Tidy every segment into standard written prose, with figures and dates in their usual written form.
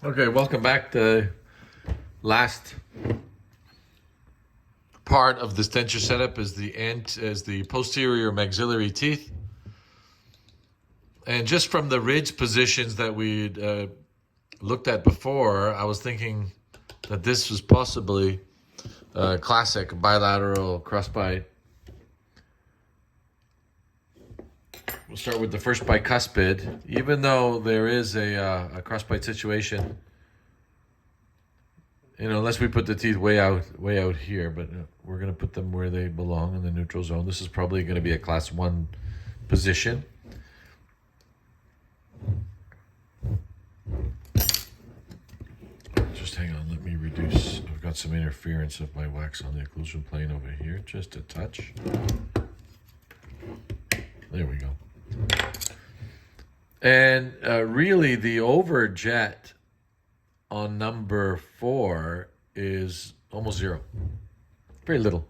Okay, welcome back to last part of this denture setup is the posterior maxillary teeth. And just from the ridge positions that we'd looked at before, I was thinking that this was possibly a classic bilateral crossbite. We'll start with the first bicuspid. Even though there is a crossbite situation, unless we put the teeth way out here, but we're going to put them where they belong in the neutral zone. This is probably going to be a class 1 position. Just hang on, let me reduce. I've got some interference of my wax on the occlusal plane over here, just a touch. There we go. And really the overjet on number 4 is almost zero. Very little.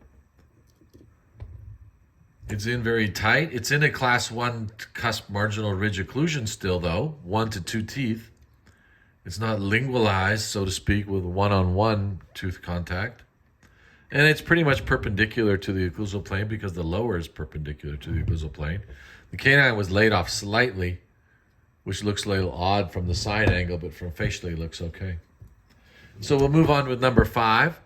It's in very tight. It's in a class 1 cusp marginal ridge occlusion still, though. 1 to 2 teeth. It's not lingualized, so to speak, with one-on-one tooth contact. And it's pretty much perpendicular to the occlusal plane because the lower is perpendicular to the occlusal plane. The canine was laid off slightly, which looks a little odd from the side angle, but from facially looks okay. So we'll move on with number 5.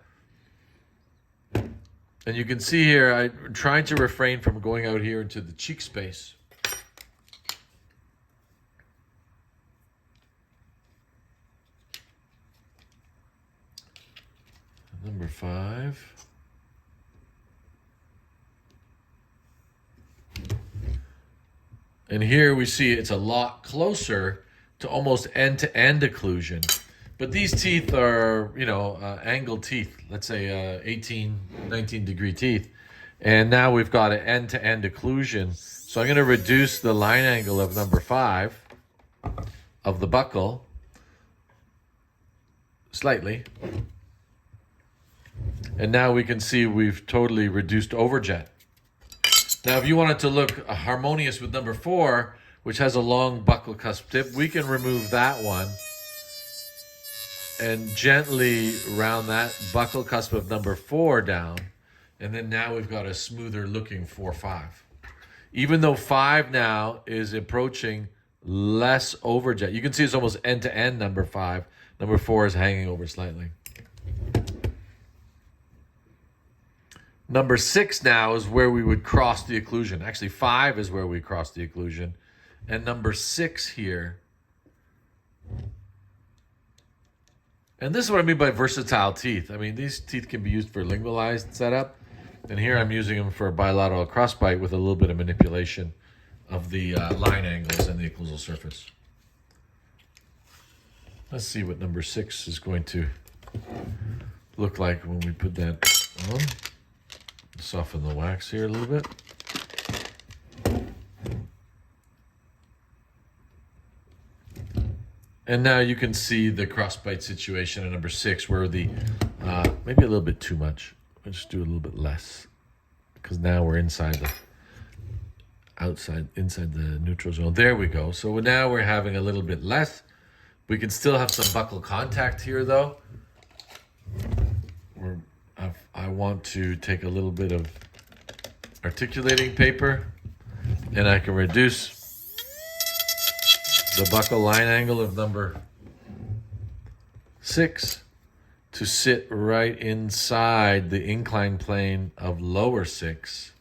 And you can see here, I'm trying to refrain from going out here into the cheek space. Number 5. And here we see it's a lot closer to almost end-to-end occlusion. But these teeth are, angled teeth, let's say 18, 19 degree teeth. And now we've got an end-to-end occlusion. So I'm going to reduce the line angle of number 5 of the buccal slightly. And now we can see we've totally reduced overjet. Now, if you wanted to look harmonious with number 4, which has a long buccal cusp tip, we can remove that one and gently round that buccal cusp of number 4 down. And then now we've got a smoother looking 4-5. Even though 5 now is approaching less overjet. You can see it's almost end-to-end number 5. Number 4 is hanging over slightly. Number 6 now is where we would cross the occlusion. Actually, 5 is where we cross the occlusion. And number 6 here. And this is what I mean by versatile teeth. I mean, these teeth can be used for lingualized setup. And here I'm using them for a bilateral crossbite with a little bit of manipulation of the line angles and the occlusal surface. Let's see what number 6 is going to look like when we put that on. Soften the wax here a little bit. And now you can see the crossbite situation at number 6 where the, maybe a little bit too much. I'll just do a little bit less because now we're inside the neutral zone. There we go. So now we're having a little bit less. We can still have some buccal contact here though. I want to take a little bit of articulating paper and I can reduce the buccal line angle of number 6 to sit right inside the incline plane of lower 6.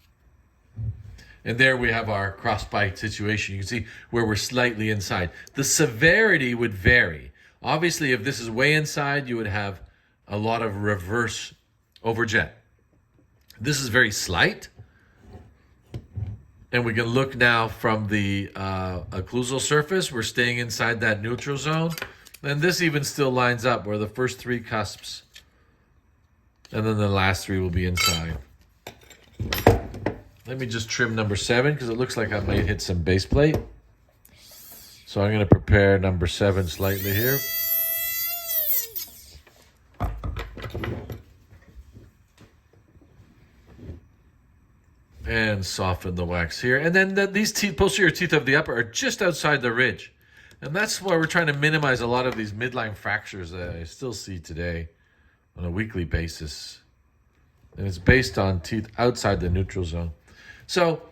And there we have our crossbite situation. You can see where we're slightly inside. The severity would vary. Obviously, if this is way inside, you would have a lot of reverse overjet. This is very slight. And we can look now from the occlusal surface. We're staying inside that neutral zone. And this even still lines up where the first 3 cusps and then the last 3 will be inside. Let me just trim number 7 because it looks like I might hit some base plate. So I'm going to prepare number 7 slightly here. And soften the wax here. And then these teeth, posterior teeth of the upper are just outside the ridge. And that's why we're trying to minimize a lot of these midline fractures that I still see today on a weekly basis. And it's based on teeth outside the neutral zone. So,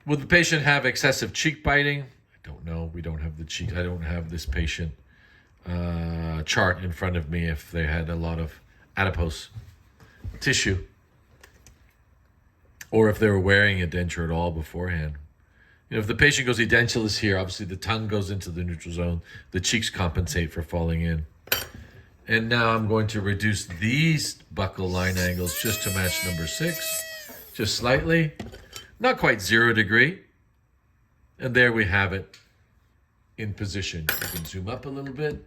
would the patient have excessive cheek biting? I don't know. We don't have the cheek. I don't have this patient chart in front of me if they had a lot of adipose tissue or if they were wearing a denture at all beforehand. You know, if the patient goes edentulous here, obviously the tongue goes into the neutral zone. The cheeks compensate for falling in. And now I'm going to reduce these buccal line angles just to match number 6, just slightly, not quite 0 degree. And there we have it in position. You can zoom up a little bit.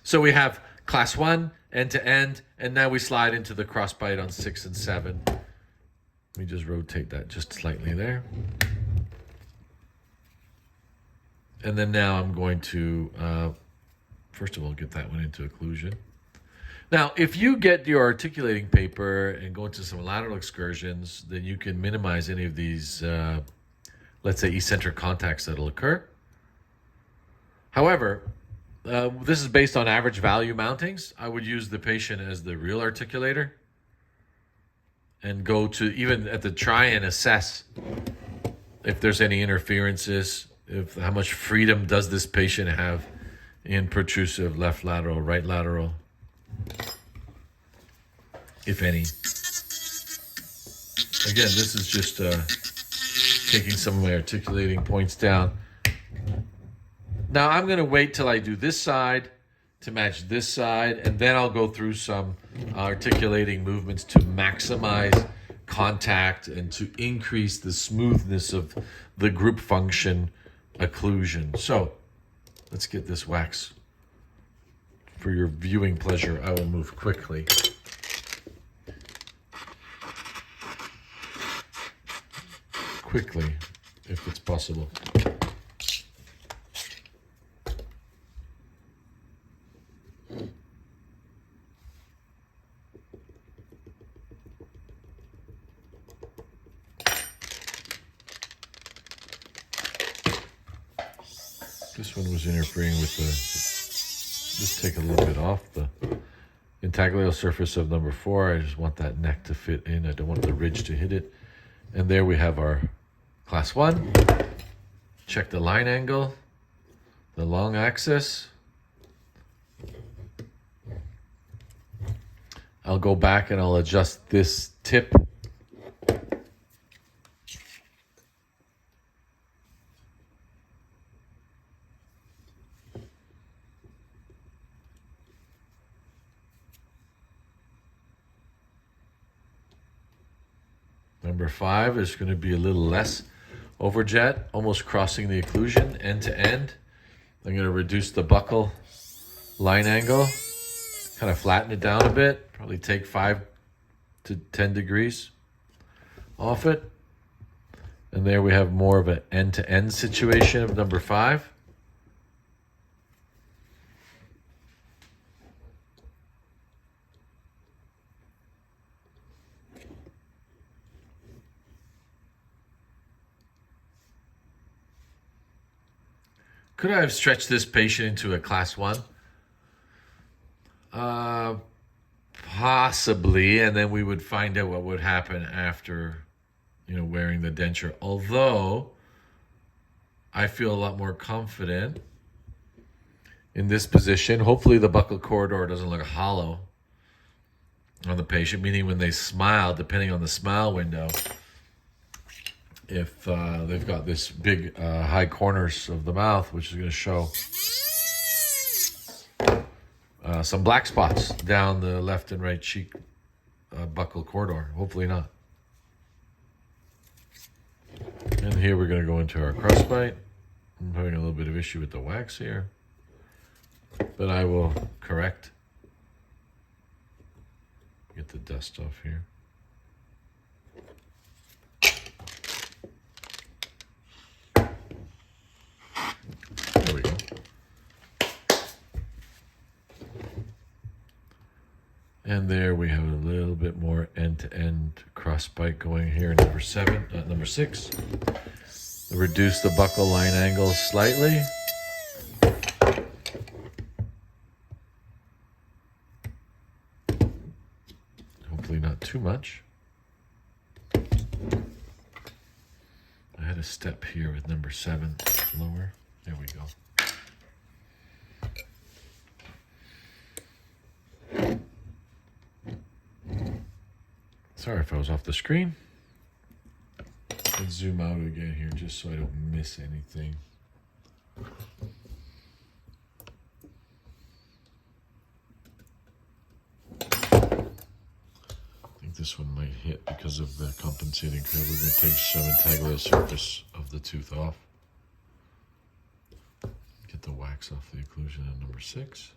So we have class 1, end to end, and now we slide into the crossbite on 6 and 7. Let me just rotate that just slightly there. And then now I'm going to, first of all, get that one into occlusion. Now, if you get your articulating paper and go into some lateral excursions, then you can minimize any of these, let's say, eccentric contacts that'll occur. However, this is based on average value mountings. I would use the patient as the real articulator and go to, even at the try and assess if there's any interferences, how much freedom does this patient have in protrusive left lateral, right lateral, if any. Again, this is just taking some of my articulating points down. Now I'm going to wait till I do this side to match this side, and then I'll go through some articulating movements to maximize contact and to increase the smoothness of the group function occlusion. So let's get this wax. For your viewing pleasure, I will move quickly. Quickly, if it's possible. This one was interfering with the, just take a little bit off the intaglial surface of number 4. I just want that neck to fit in. I don't want the ridge to hit it. And there we have our class 1. Check the line angle, the long axis. I'll go back and I'll adjust this tip. Number 5 is going to be a little less overjet, almost crossing the occlusion end to end. I'm going to reduce the buccal line angle, kind of flatten it down a bit, probably take 5 to 10 degrees off it. And there we have more of an end-to-end situation of number 5. Could I have stretched this patient into a class 1? Possibly, and then we would find out what would happen after, wearing the denture. Although, I feel a lot more confident in this position. Hopefully the buccal corridor doesn't look hollow on the patient, meaning when they smile, depending on the smile window, if they've got this big high corners of the mouth, which is going to show some black spots down the left and right cheek buccal corridor. Hopefully not. And here we're going to go into our crossbite. I'm having a little bit of issue with the wax here, but I will correct. Get the dust off here. There we go. And there we have a little bit more end-to-end crossbite going here in number 6. Reduce the buccal line angle slightly. Hopefully not too much. I had a step here with number 7 lower. There we go. Sorry if I was off the screen. Let's zoom out again here just so I don't miss anything. I think this one might hit because of the compensating curve. We're going to take some integular surface of the tooth off. Get the wax off the occlusion on number 6.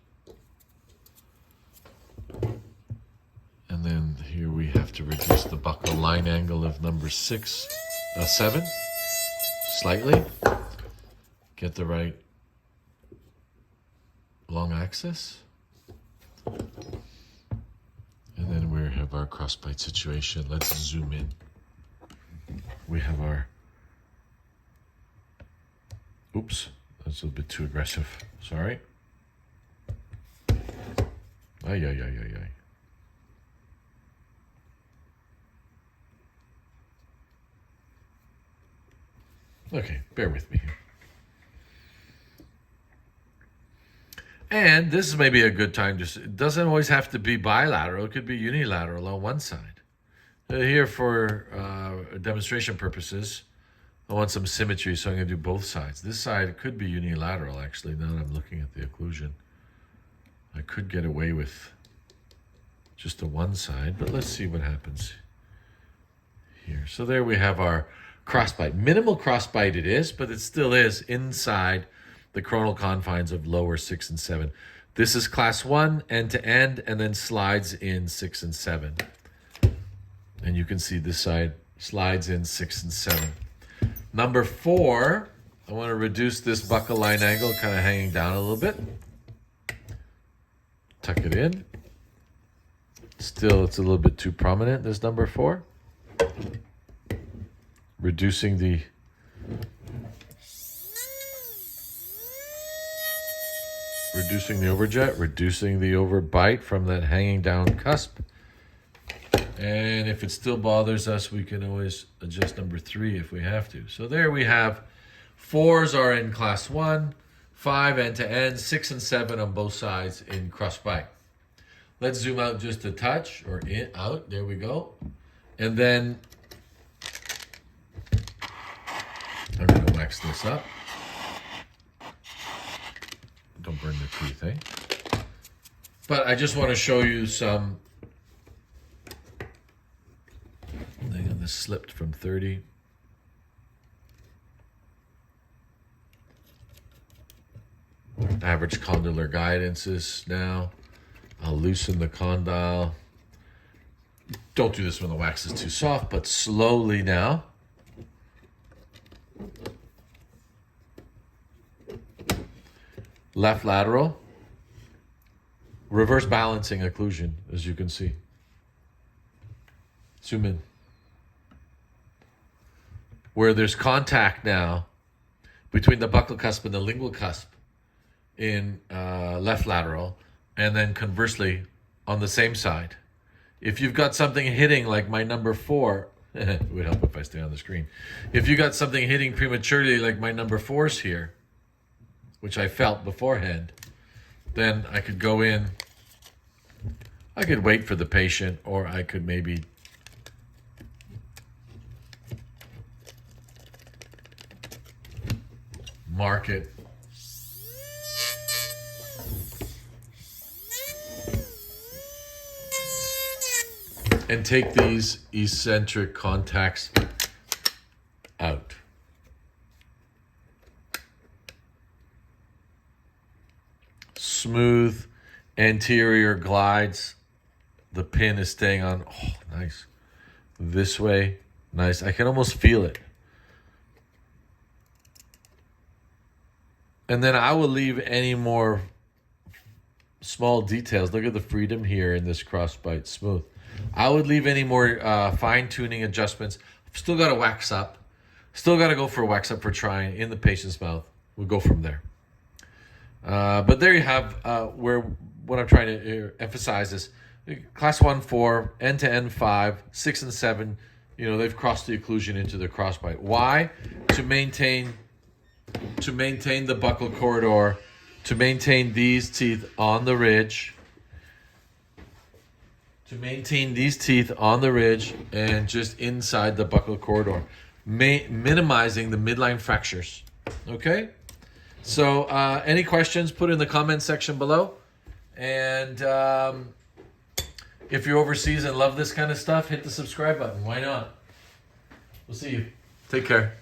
And then here we have to reduce the buccal line angle of number 7 slightly. Get the right long axis. And then we have our crossbite situation. Let's zoom in. We have our, oops, that's a little bit too aggressive. Sorry. Ay, ay, ay, ay, ay. Okay, bear with me here. And this is maybe a good time to, it doesn't always have to be bilateral, it could be unilateral on one side. Here for demonstration purposes, I want some symmetry, so I'm going to do both sides. This side could be unilateral, actually, now that I'm looking at the occlusion. I could get away with just the one side, but let's see what happens here. So there we have our crossbite. Minimal crossbite it is, but it still is inside the coronal confines of lower 6 and 7. This is class 1, end to end, and then slides in 6 and 7. And you can see this side slides in 6 and 7. Number 4, I want to reduce this buccal line angle, kind of hanging down a little bit. Tuck it in. Still, it's a little bit too prominent, this number 4. Reducing the overjet, reducing the overbite from that hanging down cusp. And if it still bothers us, we can always adjust number 3 if we have to. So there we have 4s are in class 1, 5 end to end, 6 and 7 on both sides in crossbite. Let's zoom out just a touch, or in, out, there we go. And then I'm going to wax this up. Don't burn the teeth, eh? But I just want to show you some. Hang on, this slipped from 30. Average condylar guidances now. I'll loosen the condyle. Don't do this when the wax is too soft, but slowly now. Left lateral. Reverse balancing occlusion, as you can see. Zoom in. Where there's contact now between the buccal cusp and the lingual cusp in left lateral, and then conversely on the same side. If you've got something hitting like my number 4, it would help if I stay on the screen. If you got something hitting prematurely like my number 4's here, which I felt beforehand, then I could go in, I could wait for the patient, or I could maybe mark it. And take these eccentric contacts out. Smooth anterior glides. The pin is staying on. Oh, nice. This way. Nice. I can almost feel it. And then I will leave any more small details. Look at the freedom here in this crossbite smooth. I would leave any more fine-tuning adjustments. I've still got to wax up. Still got to go for a wax up for trying in the patient's mouth. We'll go from there. But there you have where what I'm trying to emphasize is class 1, 4, end to end 5, 6, and 7. They've crossed the occlusion into the crossbite. Why? To maintain the buccal corridor, to maintain these teeth on the ridge, and just inside the buccal corridor, minimizing the midline fractures. Okay? So any questions, put in the comment section below. And if you're overseas and love this kind of stuff, hit the subscribe button. Why not? We'll see you. Take care.